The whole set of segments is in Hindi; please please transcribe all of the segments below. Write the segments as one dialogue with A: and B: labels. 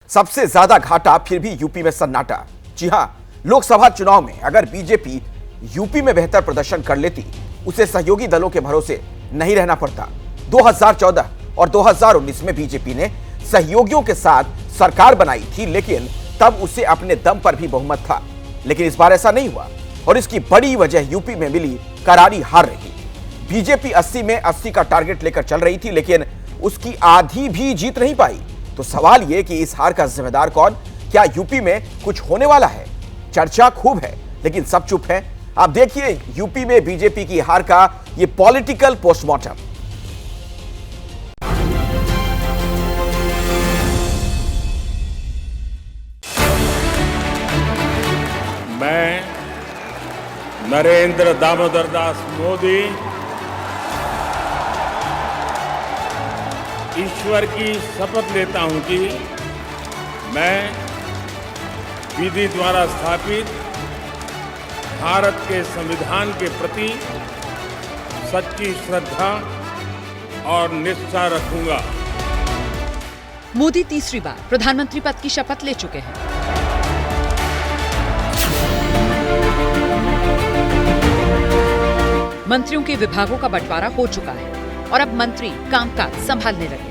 A: सबसे ज्यादा घाटा फिर भी यूपी में सन्नाटा। जी हां, लोकसभा चुनाव में अगर बीजेपी यूपी में बेहतर प्रदर्शन कर लेती, उसे सहयोगी दलों के भरोसे नहीं रहना पड़ता। 2014 और 2019 में बीजेपी ने सहयोगियों के साथ सरकार बनाई थी, लेकिन तब उसे अपने दम पर भी बहुमत था। लेकिन इस बार ऐसा नहीं हुआ और इसकी बड़ी वजह यूपी में मिली करारी हार रही। बीजेपी 80 में 80 का टारगेट लेकर चल रही थी, लेकिन उसकी आधी भी जीत नहीं पाई। तो सवाल यह कि इस हार का जिम्मेदार कौन? क्या यूपी में कुछ होने वाला है? चर्चा खूब है, लेकिन सब चुप है। आप देखिए यूपी में बीजेपी की हार का यह पॉलिटिकल पोस्टमार्टम।
B: मैं नरेंद्र दामोदर दास मोदी ईश्वर की शपथ लेता हूं कि मैं विधि द्वारा स्थापित भारत के संविधान के प्रति सच्ची श्रद्धा और निष्ठा रखूंगा।
C: मोदी तीसरी बार प्रधानमंत्री पद की शपथ ले चुके हैं। मंत्रियों के विभागों का बंटवारा हो चुका है और अब मंत्री कामकाज संभालने लगे।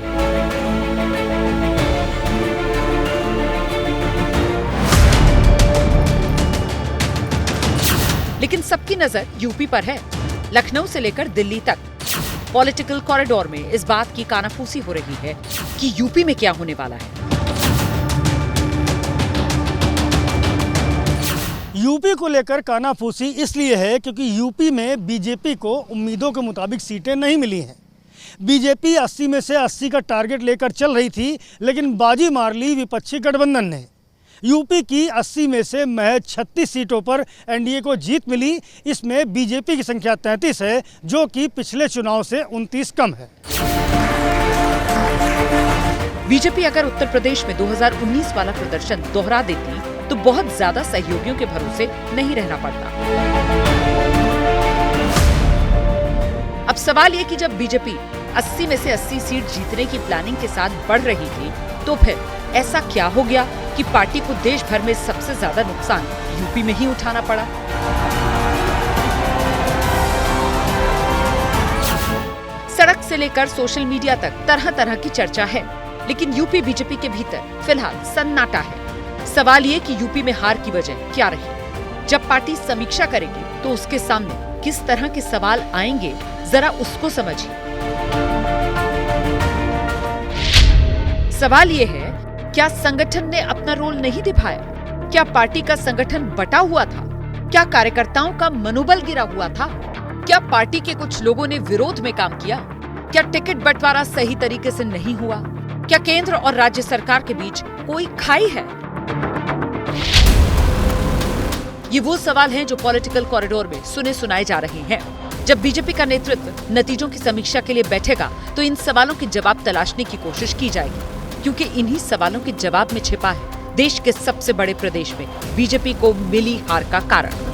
C: लेकिन सबकी नजर यूपी पर है। लखनऊ से लेकर दिल्ली तक पॉलिटिकल कॉरिडोर में इस बात की कानाफूसी हो रही है कि यूपी में क्या होने वाला है।
D: यूपी को लेकर कानाफूसी इसलिए है क्योंकि यूपी में बीजेपी को उम्मीदों के मुताबिक सीटें नहीं मिली हैं। बीजेपी 80 में से 80 का टारगेट लेकर चल रही थी, लेकिन बाजी मार ली विपक्षी गठबंधन ने। यूपी की 80 में से महज 36 सीटों पर एनडीए को जीत मिली। इसमें बीजेपी की संख्या 33 है, जो कि पिछले चुनाव से 29 कम है।
C: बीजेपी अगर उत्तर प्रदेश में 2019 वाला प्रदर्शन दोहरा देती तो बहुत ज्यादा सहयोगियों के भरोसे नहीं रहना पड़ता। अब सवाल ये कि जब बीजेपी 80 में से 80 सीट जीतने की प्लानिंग के साथ बढ़ रही थी, तो फिर ऐसा क्या हो गया कि पार्टी को देश भर में सबसे ज्यादा नुकसान यूपी में ही उठाना पड़ा? सड़क से लेकर सोशल मीडिया तक तरह तरह की चर्चा है, लेकिन यूपी बीजेपी के भीतर फिलहाल सन्नाटा है। सवाल ये कि यूपी में हार की वजह क्या रही? जब पार्टी समीक्षा करेगी तो उसके सामने किस तरह के सवाल आएंगे, जरा उसको समझिए। सवाल ये है, क्या संगठन ने अपना रोल नहीं निभाया? क्या पार्टी का संगठन बटा हुआ था? क्या कार्यकर्ताओं का मनोबल गिरा हुआ था? क्या पार्टी के कुछ लोगों ने विरोध में काम किया? क्या टिकट बंटवारा सही तरीके से नहीं हुआ? क्या केंद्र और राज्य सरकार के बीच कोई खाई है? ये वो सवाल हैं जो पॉलिटिकल कॉरिडोर में सुने सुनाए जा रहे हैं। जब बीजेपी का नेतृत्व नतीजों की समीक्षा के लिए बैठेगा तो इन सवालों के जवाब तलाशने की कोशिश की जाएगी, क्योंकि इन्हीं सवालों के जवाब में छिपा है देश के सबसे बड़े प्रदेश में बीजेपी को मिली हार का कारण।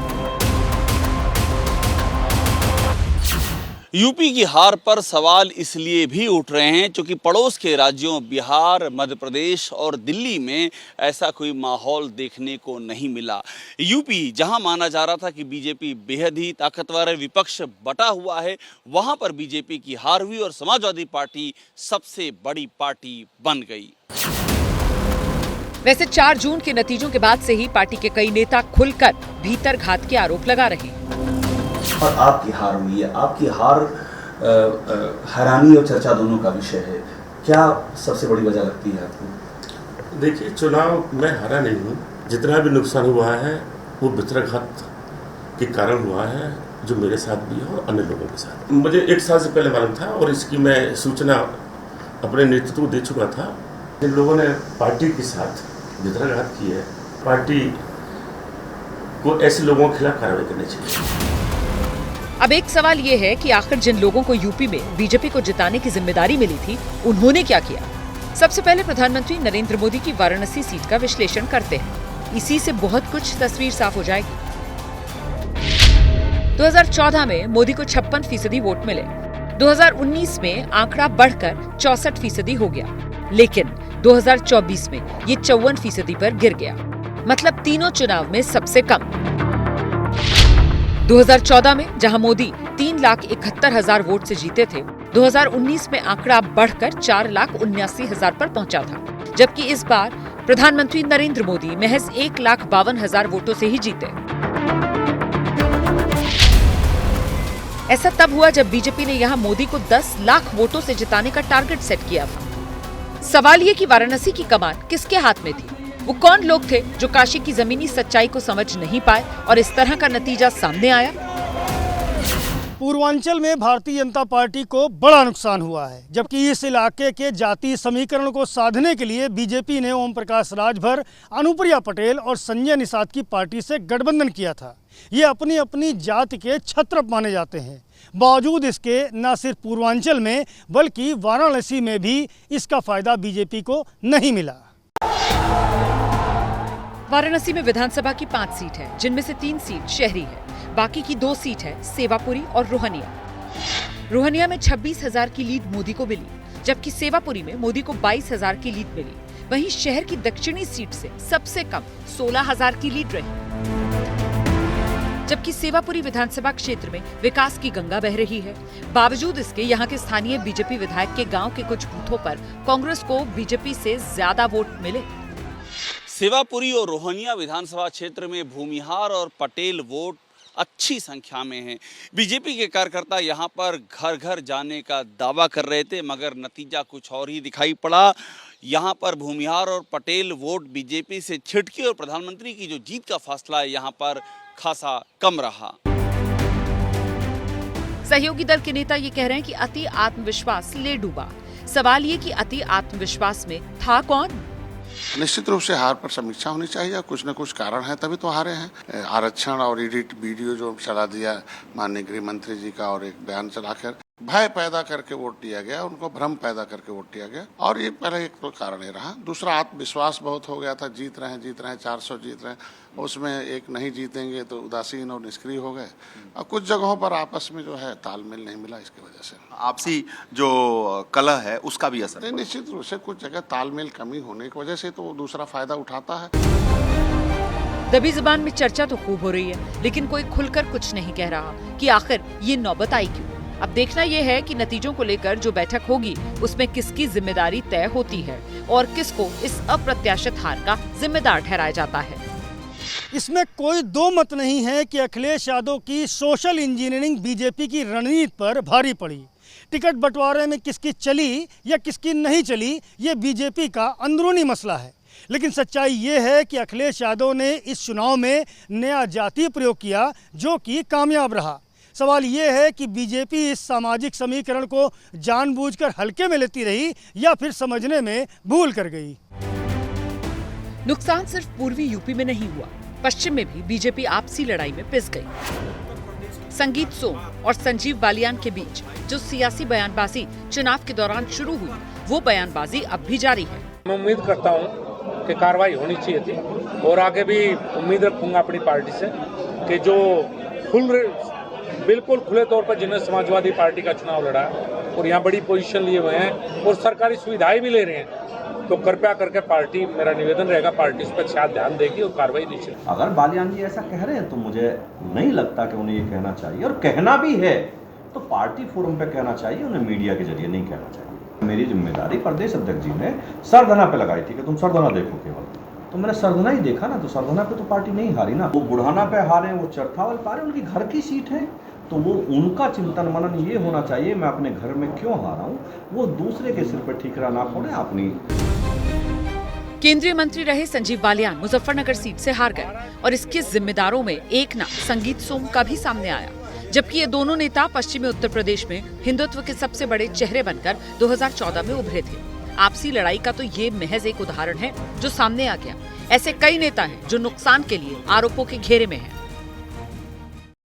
E: यूपी की हार पर सवाल इसलिए भी उठ रहे हैं क्योंकि पड़ोस के राज्यों बिहार, मध्य प्रदेश और दिल्ली में ऐसा कोई माहौल देखने को नहीं मिला। यूपी जहां माना जा रहा था कि बीजेपी बेहद ही ताकतवर है, विपक्ष बटा हुआ है, वहां पर बीजेपी की हार हुई और समाजवादी पार्टी सबसे बड़ी पार्टी बन गई।
C: वैसे 4 जून के नतीजों के बाद से ही पार्टी के कई नेता खुलकर भीतर घात के आरोप लगा रहे हैं।
F: और आपकी हार हुई है। आपकी हार हैरानी और चर्चा दोनों का विषय है। क्या सबसे बड़ी वजह लगती है आपको?
G: देखिए, चुनाव में हारा नहीं हूँ। जितना भी नुकसान हुआ है वो वितरघात के कारण हुआ है, जो मेरे साथ भी है और अन्य लोगों के साथ। मुझे 1 साल से पहले मालूम था और इसकी मैं सूचना अपने नेतृत्व को दे चुका था। जिन लोगों ने पार्टी के साथ वितरघात की है, पार्टी को ऐसे लोगों के खिलाफ कार्रवाई करनी चाहिए।
C: अब एक सवाल ये है कि आखिर जिन लोगों को यूपी में बीजेपी को जिताने की जिम्मेदारी मिली थी, उन्होंने क्या किया? सबसे पहले प्रधानमंत्री नरेंद्र मोदी की वाराणसी सीट का विश्लेषण करते हैं। इसी से बहुत कुछ तस्वीर साफ हो जाएगी। 2014 में मोदी को 56% वोट मिले। 2019 में आंकड़ा बढ़कर 64% हो गया, लेकिन 2024 में ये 54% पर गिर गया, मतलब तीनों चुनाव में सबसे कम। 2014 में जहां मोदी 3,71,000 वोट से जीते थे, 2019 में आंकड़ा बढ़कर 4,79,000 पर पहुंचा था, जबकि इस बार प्रधानमंत्री नरेंद्र मोदी महज 1,52,000 वोटों से ही जीते। ऐसा तब हुआ जब बीजेपी ने यहां मोदी को 10 लाख वोटों से जिताने का टारगेट सेट किया था। सवाल ये कि वाराणसी की कमान किसके हाथ में थी? वो कौन लोग थे जो काशी की जमीनी सच्चाई को समझ नहीं पाए और इस तरह का नतीजा सामने आया?
D: पूर्वांचल में भारतीय जनता पार्टी को बड़ा नुकसान हुआ है, जबकि इस इलाके के जातीय समीकरण को साधने के लिए बीजेपी ने ओम प्रकाश राजभर, अनुप्रिया पटेल और संजय निषाद की पार्टी से गठबंधन किया था। ये अपनी अपनी जाति के छत्रप माने जाते हैं। बावजूद इसके न सिर्फ पूर्वांचल में बल्कि वाराणसी में भी इसका फायदा बीजेपी को नहीं मिला।
C: वाराणसी में विधानसभा की 5 सीट है, जिनमें से 3 सीट शहरी है। बाकी की 2 सीट है सेवापुरी और रोहनिया। रोहनिया में 26,000 की लीड मोदी को मिली, जबकि सेवापुरी में मोदी को 22,000 की लीड मिली। वहीं शहर की दक्षिणी सीट से सबसे कम 16,000 की लीड रही, जबकि सेवापुरी विधानसभा क्षेत्र में विकास की गंगा बह रही है। बावजूद इसके यहाँ के स्थानीय बीजेपी विधायक के गांव के कुछ बूथों पर कांग्रेस को बीजेपी से ज्यादा वोट मिले।
E: सेवापुरी और रोहनिया विधानसभा क्षेत्र में भूमिहार और पटेल वोट अच्छी संख्या में हैं। बीजेपी के कार्यकर्ता यहां पर घर घर जाने का दावा कर रहे थे, मगर नतीजा कुछ और ही दिखाई पड़ा। यहां पर भूमिहार और पटेल वोट बीजेपी से छिटके और प्रधानमंत्री की जो जीत का फासला है यहां पर खासा कम रहा।
C: सहयोगी दल के नेता ये कह रहे हैं कि अति आत्मविश्वास ले डूबा। सवाल ये कि अति आत्मविश्वास में था कौन?
H: निश्चित रूप से हार पर समीक्षा होनी चाहिए। कुछ न कुछ कारण है, तभी तो हारे हैं। आरक्षण और एडिट वीडियो जो चला दिया माननीय गृह मंत्री जी का, और एक बयान चलाकर भय पैदा करके वोट दिया गया, उनको भ्रम पैदा करके वोट दिया गया, और ये पहले एक तो कारण ही रहा। दूसरा, आत्मविश्वास बहुत हो गया था, जीत रहे हैं 400 जीत रहे हैं, उसमें एक नहीं जीतेंगे तो उदासीन और निष्क्रिय हो गए। और कुछ जगहों पर आपस में जो है तालमेल नहीं मिला, इसकी वजह से
I: आपसी जो कलह है उसका भी असर।
H: निश्चित रूप से कुछ जगह तालमेल कमी होने की वजह से तो वो दूसरा फायदा उठाता है।
C: दबी जुबान में चर्चा तो खूब हो रही है, लेकिन कोई खुलकर कुछ नहीं कह रहा कि आखिर ये नौबत आई क्यों। अब देखना यह है कि नतीजों को लेकर जो बैठक होगी उसमें किसकी जिम्मेदारी तय होती है और किसको इस अप्रत्याशित हार का जिम्मेदार ठहराया जाता है।
D: इसमें कोई दो मत नहीं है कि अखिलेश यादव की सोशल इंजीनियरिंग बीजेपी की रणनीति पर भारी पड़ी। टिकट बंटवारे में किसकी चली या किसकी नहीं चली, ये बीजेपी का अंदरूनी मसला है। लेकिन सच्चाई ये है कि अखिलेश यादव ने इस चुनाव में नया जातीय प्रयोग किया, जो कि कामयाब रहा। सवाल ये है कि बीजेपी इस सामाजिक समीकरण को जानबूझकर हल्के में लेती रही या फिर समझने में भूल कर गई।
C: नुकसान सिर्फ पूर्वी यूपी में नहीं हुआ, पश्चिम में भी बीजेपी आपसी लड़ाई में पिस गई। संगीत सोम और संजीव बालियान के बीच जो सियासी बयानबाजी चुनाव के दौरान शुरू हुई, वो बयानबाजी अब भी जारी है।
J: मैं उम्मीद करता हूँ कि कार्रवाई होनी चाहिए थी, और आगे भी उम्मीद रखूंगा अपनी पार्टी से कि जो बिल्कुल खुले तौर पर जिन्होंने समाजवादी पार्टी का चुनाव लड़ा और यहाँ बड़ी पोजीशन लिए हुए हैं और सरकारी सुविधाएं भी ले रहे हैं, तो कृपया करके पार्टी, मेरा निवेदन रहेगा, पार्टी उस पर शायद ध्यान देगी और कार्रवाई नहीं चाहिए।
K: अगर बालियान जी ऐसा कह रहे हैं तो मुझे नहीं लगता कि उन्हें ये कहना चाहिए, और कहना भी है तो पार्टी फोरम पे कहना चाहिए, उन्हें मीडिया के जरिए नहीं कहना चाहिए। मेरी जिम्मेदारी प्रदेश अध्यक्ष जी ने सरधना पे लगाई थी कि तुम सरधना देखो केवल, तो मैंने सरधना ही देखा ना, तो सरधना पे तो पार्टी नहीं हारी ना। वो बुढ़ाना पे हारे, वो चरथावल पारे, उनकी घर की सीट है, तो वो उनका चिंतन मनन ये होना चाहिए मैं अपने घर में क्यों हारा हूं, वो दूसरे के सिर पर ठीकरा ना फोड़े अपनी।
C: केंद्रीय मंत्री रहे संजीव बालियान मुजफ्फरनगर सीट से हार गए, और इसके जिम्मेदारों में एक नाम संगीत सोम का भी सामने आया, जबकि ये दोनों नेता पश्चिमी उत्तर प्रदेश में हिंदुत्व के सबसे बड़े चेहरे बनकर 2014 में उभरे थे। आपसी लड़ाई का तो ये महज एक उदाहरण है जो सामने आ गया। ऐसे कई नेता हैं जो नुकसान के लिए आरोपों के घेरे में हैं।